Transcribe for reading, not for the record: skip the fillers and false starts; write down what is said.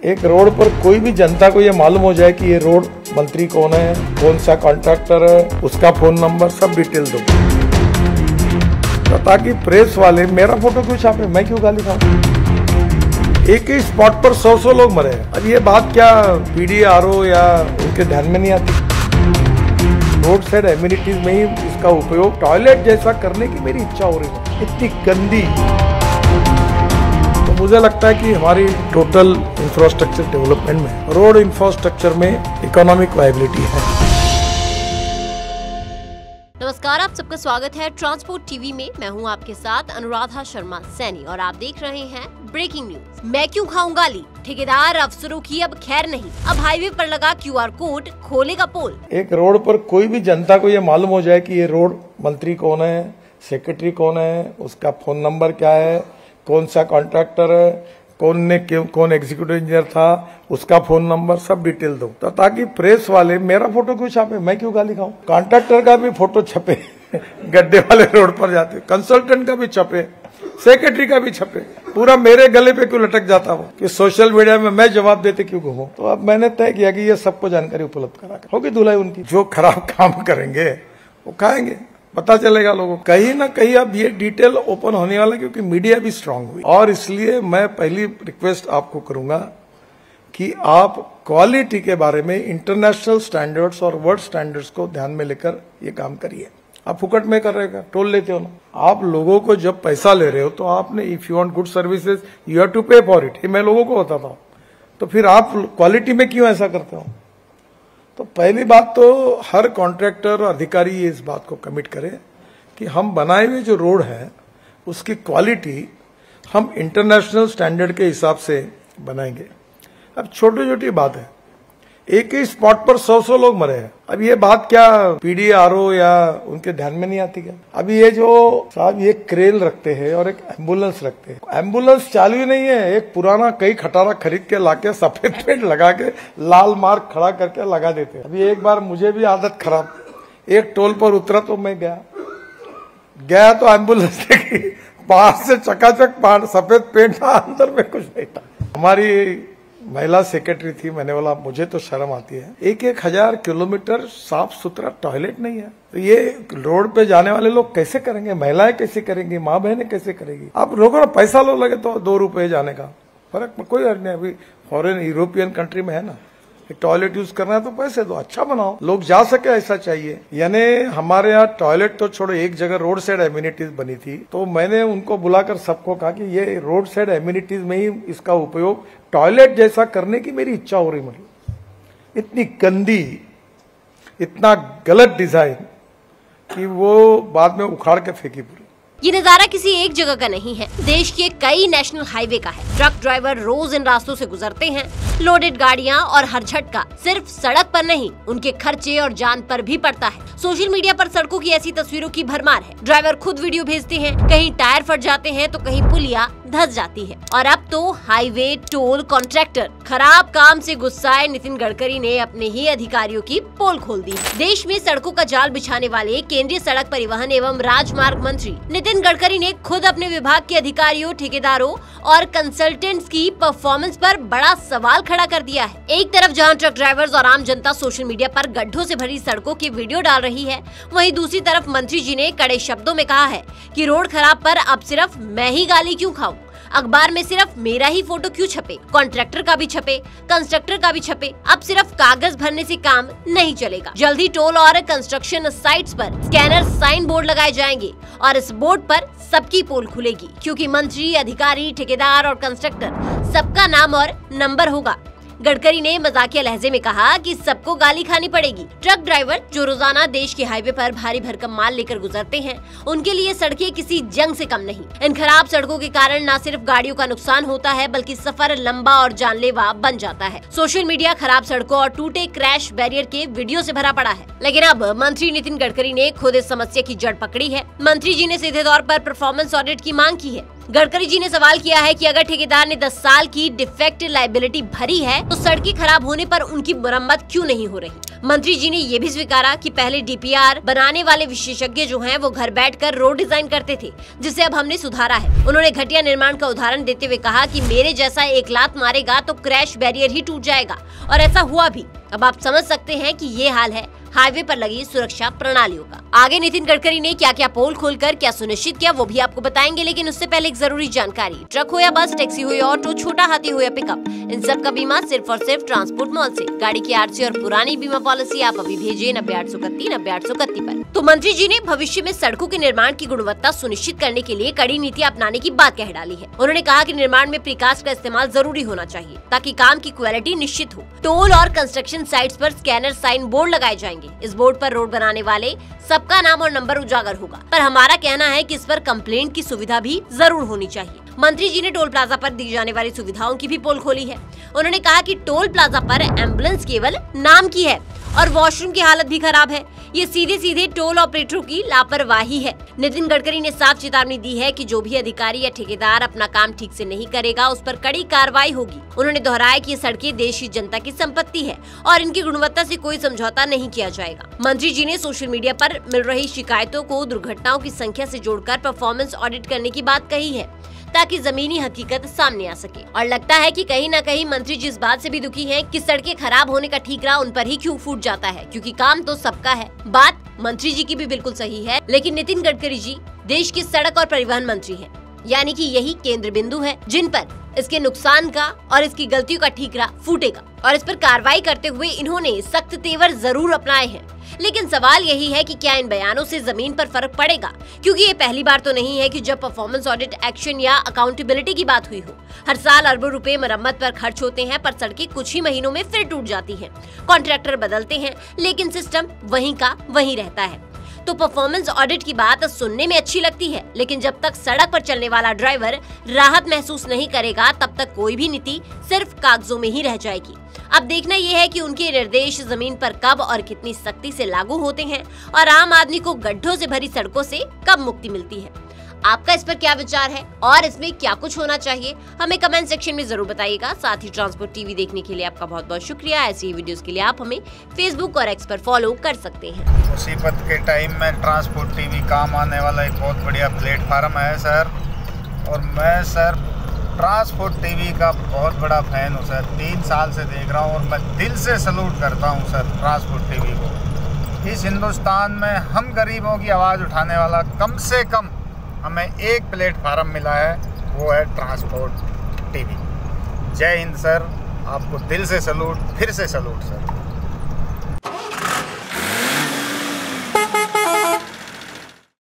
एक रोड पर कोई भी जनता को ये मालूम हो जाए कि ये रोड मंत्री कौन है, कौन सा कॉन्ट्रैक्टर है, उसका फोन नंबर, सब डिटेल दो, तो ताकि प्रेस वाले मेरा फोटो क्यों छापे, मैं क्यों गाली खाऊं। एक ही स्पॉट पर 100 लोग मरे हैं। अब ये बात क्या पीडीआरओ या उनके ध्यान में नहीं आती। रोड साइड एम्यूनिटीज में ही इसका उपयोग टॉयलेट जैसा करने की मेरी इच्छा हो रही है, इतनी गंदी। तो मुझे लगता है कि हमारी टोटल इंफ्रास्ट्रक्चर डेवलपमेंट में रोड इंफ्रास्ट्रक्चर में इकोनॉमिक वायबिलिटी है। नमस्कार, आप सबका स्वागत है ट्रांसपोर्ट टीवी में। मैं हूं आपके साथ अनुराधा शर्मा सैनी और आप देख रहे हैं ब्रेकिंग न्यूज। मैं क्यों खाऊं गाली, ठेकेदार अफसरों की अब खैर नहीं, अब हाईवे पर लगा QR कोड खोलेगा पोल। एक रोड पर कोई भी जनता को ये मालूम हो जाए कि ये रोड मंत्री कौन है, सेक्रेटरी कौन है, उसका फोन नंबर क्या है, कौन सा कॉन्ट्रैक्टर है, कौन एग्जीक्यूटिव इंजीनियर था, उसका फोन नंबर, सब डिटेल दो, तो ताकि प्रेस वाले मेरा फोटो क्यों छापे, मैं क्यों गाली खाऊं। कॉन्ट्रैक्टर का भी फोटो छपे गड्ढे वाले रोड पर जाते, कंसल्टेंट का भी छपे, सेक्रेटरी का भी छपे, पूरा मेरे गले पे क्यों लटक जाता हो कि सोशल मीडिया में मैं जवाब देते क्यों घूमूं। तो अब मैंने तय किया कि ये सबको जानकारी उपलब्ध करा होगी धुलाई उनकी। जो खराब काम करेंगे वो खाएंगे, पता चलेगा लोगों को। कहीं ना कहीं अब ये डिटेल ओपन होने वाला, क्योंकि मीडिया भी स्ट्रांग हुई। और इसलिए मैं पहली रिक्वेस्ट आपको करूंगा कि आप क्वालिटी के बारे में इंटरनेशनल स्टैंडर्ड्स और वर्ल्ड स्टैंडर्ड्स को ध्यान में लेकर ये काम करिए। आप फुकट में कर रहे हो, टोल लेते हो ना। आप लोगों को जब पैसा ले रहे हो तो आपने if you want good services you have to pay for it, ये मैं लोगों को बताता हूं। तो फिर आप क्वालिटी में क्यों ऐसा करते हो। तो पहली बात तो हर कॉन्ट्रैक्टर और अधिकारी ये इस बात को कमिट करे कि हम बनाए हुए जो रोड है उसकी क्वालिटी हम इंटरनेशनल स्टैंडर्ड के हिसाब से बनाएंगे। अब छोटी छोटी बात है, एक ही स्पॉट पर 100 लोग मरे हैं। अब ये बात क्या पीडीआरओ या उनके ध्यान में नहीं आती क्या। अभी ये जो साहब ये क्रेन रखते हैं और एक एम्बुलेंस रखते हैं, एम्बुलेंस चालू ही नहीं है। एक पुराना कई खटारा खरीद के लाके सफेद पेंट लगा के लाल मार्क खड़ा करके लगा देते हैं। अभी एक बार मुझे भी आदत खराब, एक टोल पर उतरा तो मैं गया तो एम्बुलेंस देखी, बाहर से चकाचक बाहर सफेद पेंट था, अंदर में कुछ नहीं था। हमारी महिला सेक्रेटरी थी, मैंने बोला मुझे तो शर्म आती है, 1000 किलोमीटर साफ सुथरा टॉयलेट नहीं है, तो ये रोड पे जाने वाले लोग कैसे करेंगे, महिलाएं कैसे करेंगी, माँ बहनें कैसे करेगी। आप लोगों ने पैसा लो लगे तो 2 रुपए जाने का फर्क में कोई अर्थ नहीं। अभी फॉरेन यूरोपियन कंट्री में है ना, एक टॉयलेट यूज करना है तो पैसे दो, अच्छा बनाओ, लोग जा सके ऐसा चाहिए। यानी हमारे यहाँ टॉयलेट तो छोड़ो, एक जगह रोड साइड एम्यूनिटीज बनी थी, तो मैंने उनको बुलाकर सबको कहा कि ये रोड साइड एम्यूनिटीज में ही इसका उपयोग टॉयलेट जैसा करने की मेरी इच्छा हो रही। मतलब इतनी गंदी, इतना गलत डिजाइन कि वो बाद में उखाड़ के फेंकी पूरी। ये नजारा किसी एक जगह का नहीं है, देश के कई नेशनल हाईवे का है। ट्रक ड्राइवर रोज इन रास्तों से गुजरते हैं। लोडेड गाड़ियां और हर झटका सिर्फ सड़क पर नहीं, उनके खर्चे और जान पर भी पड़ता है। सोशल मीडिया पर सड़कों की ऐसी तस्वीरों की भरमार है। ड्राइवर खुद वीडियो भेजते हैं, कहीं टायर फट जाते हैं तो कहीं पुलिया धंस जाती है। और अब तो हाईवे टोल कॉन्ट्रैक्टर खराब काम से गुस्साए नितिन गडकरी ने अपने ही अधिकारियों की पोल खोल दी। देश में सड़कों का जाल बिछाने वाले केंद्रीय सड़क परिवहन एवं राजमार्ग मंत्री नितिन गडकरी ने खुद अपने विभाग के अधिकारियों, ठेकेदारों और कंसल्टेंट्स की परफॉर्मेंस पर बड़ा सवाल खड़ा कर दिया है। एक तरफ जहां ट्रक ड्राइवर्स और आम जनता सोशल मीडिया पर गड्ढों से भरी सड़कों की वीडियो डाल रही है, वहीं दूसरी तरफ मंत्री जी ने कड़े शब्दों में कहा है कि रोड खराब पर अब सिर्फ मैं ही गाली क्यों खाऊं, अखबार में सिर्फ मेरा ही फोटो क्यों छपे, कॉन्ट्रैक्टर का भी छपे, कंस्ट्रक्टर का भी छपे। अब सिर्फ कागज भरने से काम नहीं चलेगा। जल्दी टोल और कंस्ट्रक्शन साइट्स पर स्कैनर साइन बोर्ड लगाए जाएंगे और इस बोर्ड पर सबकी पोल खुलेगी, क्योंकि मंत्री, अधिकारी, ठेकेदार और कंस्ट्रक्टर सबका नाम और नंबर होगा। गडकरी ने मजाकिया लहजे में कहा कि सबको गाली खानी पड़ेगी। ट्रक ड्राइवर जो रोजाना देश के हाईवे पर भारी भरकम माल लेकर गुजरते हैं, उनके लिए सड़कें किसी जंग से कम नहीं। इन खराब सड़कों के कारण न सिर्फ गाड़ियों का नुकसान होता है, बल्कि सफर लंबा और जानलेवा बन जाता है। सोशल मीडिया खराब सड़कों और टूटे क्रैश बैरियर के वीडियो से भरा पड़ा है। लेकिन अब मंत्री नितिन गडकरी ने खुद इस समस्या की जड़ पकड़ी है। मंत्री जी ने सीधे तौर पर परफॉर्मेंस ऑडिट की मांग की है। गडकरी जी ने सवाल किया है कि अगर ठेकेदार ने 10 साल की डिफेक्ट लायबिलिटी भरी है तो सड़कें खराब होने पर उनकी मरम्मत क्यों नहीं हो रही। मंत्री जी ने ये भी स्वीकारा कि पहले डीपीआर बनाने वाले विशेषज्ञ जो हैं वो घर बैठकर रोड डिजाइन करते थे, जिसे अब हमने सुधारा है। उन्होंने घटिया निर्माण का उदाहरण देते हुए कहा कि मेरे जैसा एक लात मारेगा तो क्रैश बैरियर ही टूट जाएगा, और ऐसा हुआ भी। अब आप समझ सकते हैं कि ये हाल है हाईवे पर लगी सुरक्षा प्रणालियों का। आगे नितिन गडकरी ने क्या क्या पोल खोलकर क्या सुनिश्चित किया वो भी आपको बताएंगे, लेकिन उससे पहले एक जरूरी जानकारी। ट्रक हो या बस, टैक्सी हो या ऑटो, छोटा हाथी हो या पिकअप, इन सब का बीमा सिर्फ और सिर्फ ट्रांसपोर्ट मॉल से। गाड़ी की आरसी और पुरानी बीमा पॉलिसी आप अभी भेजिए 90-831 पर। तो मंत्री जी ने भविष्य में सड़कों के निर्माण की गुणवत्ता सुनिश्चित करने के लिए कड़ी नीति अपनाने की बात कह डाली है। उन्होंने कहा कि निर्माण में प्रीकास्ट का इस्तेमाल जरूरी होना चाहिए ताकि काम की क्वालिटी निश्चित हो। टोल और कंस्ट्रक्शन साइट्स पर स्कैनर साइन बोर्ड लगाए जाएंगे। इस बोर्ड पर रोड बनाने वाले सबका नाम और नंबर उजागर होगा, पर हमारा कहना है कि इस पर कंप्लेंट की सुविधा भी जरूर होनी चाहिए। मंत्री जी ने टोल प्लाजा पर दी जाने वाली सुविधाओं की भी पोल खोली है। उन्होंने कहा कि टोल प्लाजा पर एम्बुलेंस केवल नाम की है और वॉशरूम की हालत भी खराब है। ये सीधे सीधे टोल ऑपरेटरों की लापरवाही है। नितिन गडकरी ने साफ चेतावनी दी है कि जो भी अधिकारी या ठेकेदार अपना काम ठीक से नहीं करेगा उस पर कड़ी कार्रवाई होगी। उन्होंने दोहराया कि ये सड़कें देश की जनता की संपत्ति है और इनकी गुणवत्ता से कोई समझौता नहीं किया जाएगा। मंत्री जी ने सोशल मीडिया पर मिल रही शिकायतों को दुर्घटनाओं की संख्या से जोड़कर परफॉर्मेंस ऑडिट करने की बात कही है ताकि जमीनी हकीकत सामने आ सके। और लगता है कि कहीं न कहीं मंत्री जी इस बात से भी दुखी हैं कि सड़कें खराब होने का ठीकरा उन पर ही क्यों फूट जाता है, क्योंकि काम तो सबका है। बात मंत्री जी की भी बिल्कुल सही है, लेकिन नितिन गडकरी जी देश के सड़क और परिवहन मंत्री हैं, यानी कि यही केंद्र बिंदु है जिन पर इसके नुकसान का और इसकी गलतियों का ठीकरा फूटेगा। और इस पर कार्रवाई करते हुए इन्होंने सख्त तेवर जरूर अपनाए हैं। लेकिन सवाल यही है कि क्या इन बयानों से जमीन पर फर्क पड़ेगा, क्योंकि ये पहली बार तो नहीं है कि जब परफॉर्मेंस ऑडिट, एक्शन या अकाउंटेबिलिटी की बात हुई हो। हर साल अरबों रुपए मरम्मत पर खर्च होते हैं, पर सड़कें कुछ ही महीनों में फिर टूट जाती हैं। कॉन्ट्रैक्टर बदलते हैं, लेकिन सिस्टम वहीं का वहीं रहता है। तो परफॉर्मेंस ऑडिट की बात सुनने में अच्छी लगती है, लेकिन जब तक सड़क पर चलने वाला ड्राइवर राहत महसूस नहीं करेगा तब तक कोई भी नीति सिर्फ कागजों में ही रह जाएगी। अब देखना यह है कि उनके निर्देश जमीन पर कब और कितनी सख्ती से लागू होते हैं और आम आदमी को गड्ढों से भरी सड़कों से कब मुक्ति मिलती है। आपका इस पर क्या विचार है और इसमें क्या कुछ होना चाहिए, हमें कमेंट सेक्शन में जरूर बताइएगा। साथ ही ट्रांसपोर्ट टीवी देखने के लिए आपका बहुत बहुत शुक्रिया। ऐसी ही वीडियोस के लिए आप हमें फेसबुक और एक्स पर फॉलो कर सकते हैं। मुसीबत के टाइम में ट्रांसपोर्ट टीवी काम आने वाला एक बहुत बढ़िया प्लेटफार्म है सर, और मैं सर ट्रांसपोर्ट टीवी का बहुत बड़ा फैन हूँ सर। 3 साल से देख रहा हूँ और मैं दिल से सलूट करता हूँ सर ट्रांसपोर्ट टीवी को। इस हिंदुस्तान में हम गरीबों की आवाज़ उठाने वाला कम से कम हमें एक प्लेटफार्म मिला है, वो है ट्रांसपोर्ट टीवी। जय हिंद सर, आपको दिल से सलूट, फिर से सलूट सर।